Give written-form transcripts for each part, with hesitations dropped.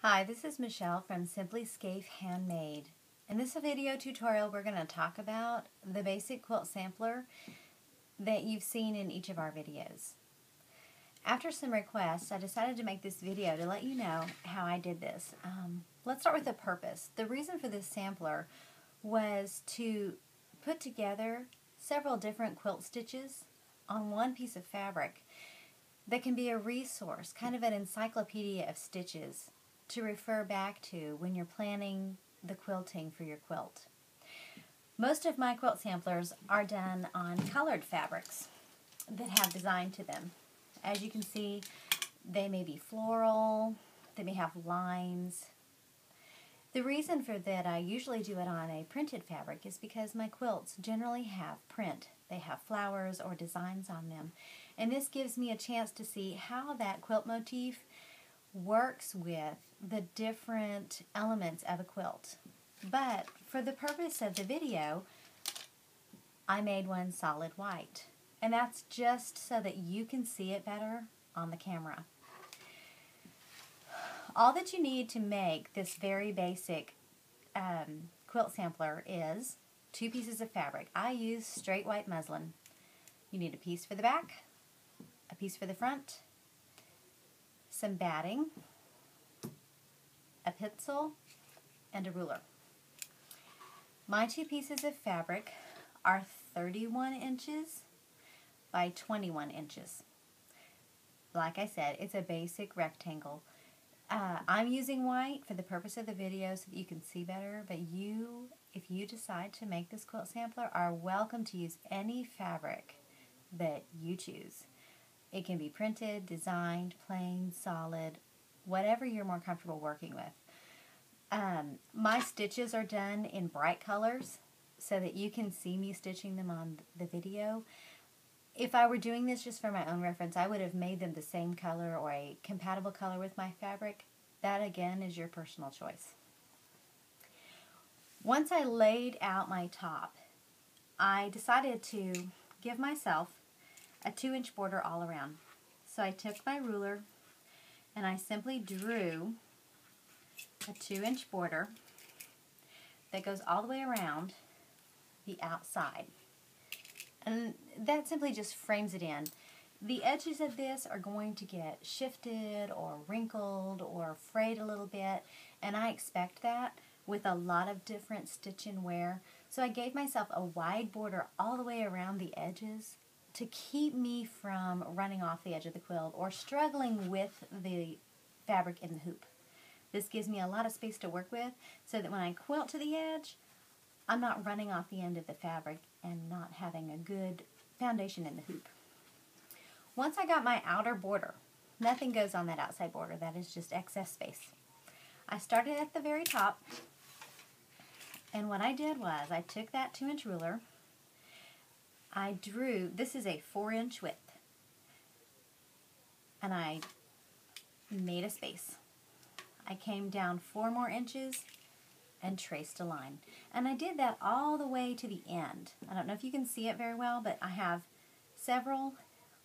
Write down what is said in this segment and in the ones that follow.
Hi, this is Michelle from Simply Scaife Handmade. In this video tutorial, we're going to talk about the basic quilt sampler that you've seen in each of our videos. After some requests, I decided to make this video to let you know how I did this. Let's start with the purpose. The reason for this sampler was to put together several different quilt stitches on one piece of fabric that can be a resource, kind of an encyclopedia of stitches to refer back to when you're planning the quilting for your quilt. Most of my quilt samplers are done on colored fabrics that have design to them. As you can see, they may be floral, they may have lines. The reason for that I usually do it on a printed fabric is because my quilts generally have print. They have flowers or designs on them. And this gives me a chance to see how that quilt motif works with the different elements of a quilt. But for the purpose of the video, I made one solid white. And that's just so that you can see it better on the camera. All that you need to make this very basic quilt sampler is 2 pieces of fabric. I use straight white muslin. You need a piece for the back, a piece for the front, some batting, a pencil, and a ruler. My 2 pieces of fabric are 31 inches by 21 inches. Like I said, it's a basic rectangle. I'm using white for the purpose of the video so that you can see better, but you, if you decide to make this quilt sampler, are welcome to use any fabric that you choose. It can be printed, designed, plain, solid, whatever you're more comfortable working with. My stitches are done in bright colors so that you can see me stitching them on the video. If I were doing this just for my own reference, I would have made them the same color or a compatible color with my fabric. That, again, is your personal choice. Once I laid out my top, I decided to give myself a 2-inch border all around. So I took my ruler and I simply drew a 2-inch border that goes all the way around the outside. And that simply just frames it in. The edges of this are going to get shifted or wrinkled or frayed a little bit, and I expect that with a lot of different stitch and wear. So I gave myself a wide border all the way around the edges to keep me from running off the edge of the quilt or struggling with the fabric in the hoop. This gives me a lot of space to work with so that when I quilt to the edge, I'm not running off the end of the fabric and not having a good foundation in the hoop. Once I got my outer border, nothing goes on that outside border. That is just excess space. I started at the very top, and what I did was I took that 2-inch ruler, I drew, this is a 4-inch width, and I made a space. I came down 4 more inches and traced a line. And I did that all the way to the end. I don't know if you can see it very well, but I have several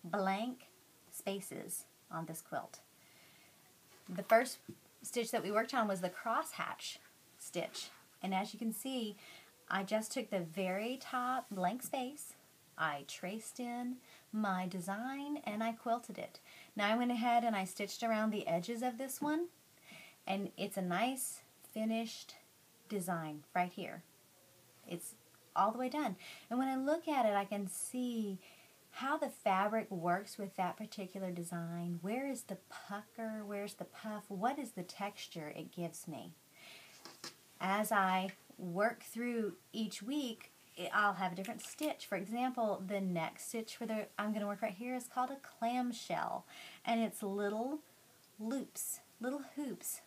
blank spaces on this quilt. The first stitch that we worked on was the crosshatch stitch. And as you can see, I just took the very top blank space, I traced in my design, and I quilted it. Now I went ahead and I stitched around the edges of this one, and it's a nice finished design right here. It's all the way done. And when I look at it, I can see how the fabric works with that particular design. Where is the pucker? Where's the puff? What is the texture it gives me? As I work through each week, I'll have a different stitch. For example, the next stitch I'm going to work right here is called a clamshell. And it's little loops, little hoops,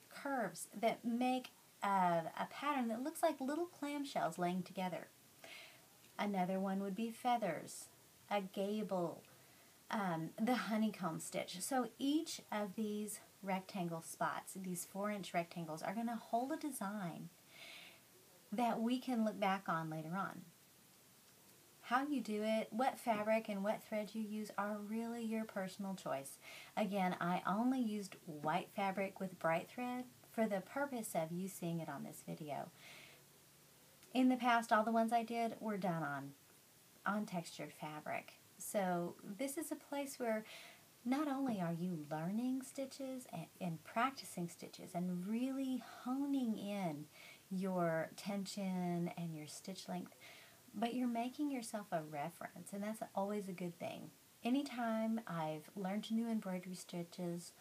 curves that make a pattern that looks like little clamshells laying together. Another one would be feathers, a gable, the honeycomb stitch. So each of these rectangle spots, these 4-inch rectangles, are going to hold a design that we can look back on later on. How you do it, what fabric and what thread you use are really your personal choice. Again, I only used white fabric with bright thread for the purpose of you seeing it on this video. In the past, all the ones I did were done on textured fabric. So this is a place where not only are you learning stitches and practicing stitches and really honing in your tension and your stitch length, but you're making yourself a reference, and that's always a good thing. Anytime I've learned new embroidery stitches,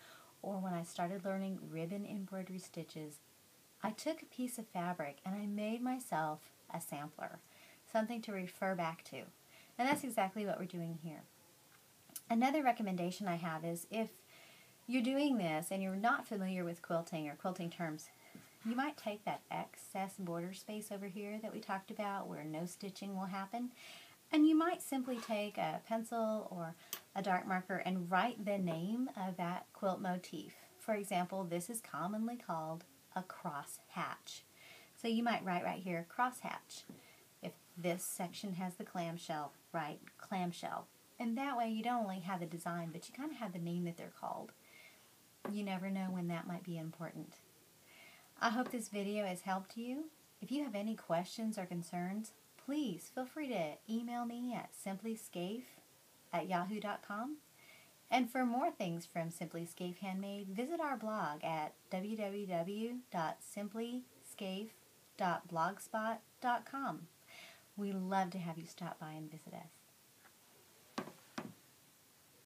or when I started learning ribbon embroidery stitches, I took a piece of fabric and I made myself a sampler, something to refer back to. And that's exactly what we're doing here. Another recommendation I have is if you're doing this and you're not familiar with quilting or quilting terms, you might take that excess border space over here that we talked about where no stitching will happen, and you might simply take a pencil or a dark marker and write the name of that quilt motif. For example, this is commonly called a cross hatch. So you might write right here, cross hatch. If this section has the clamshell, write clamshell. And that way you don't only have the design, but you kind of have the name that they're called. You never know when that might be important. I hope this video has helped you. If you have any questions or concerns, please feel free to email me at simplyscaife@yahoo.com. And for more things from Simply Scaife Handmade, visit our blog at www.simplyscaife.blogspot.com. We love to have you stop by and visit us.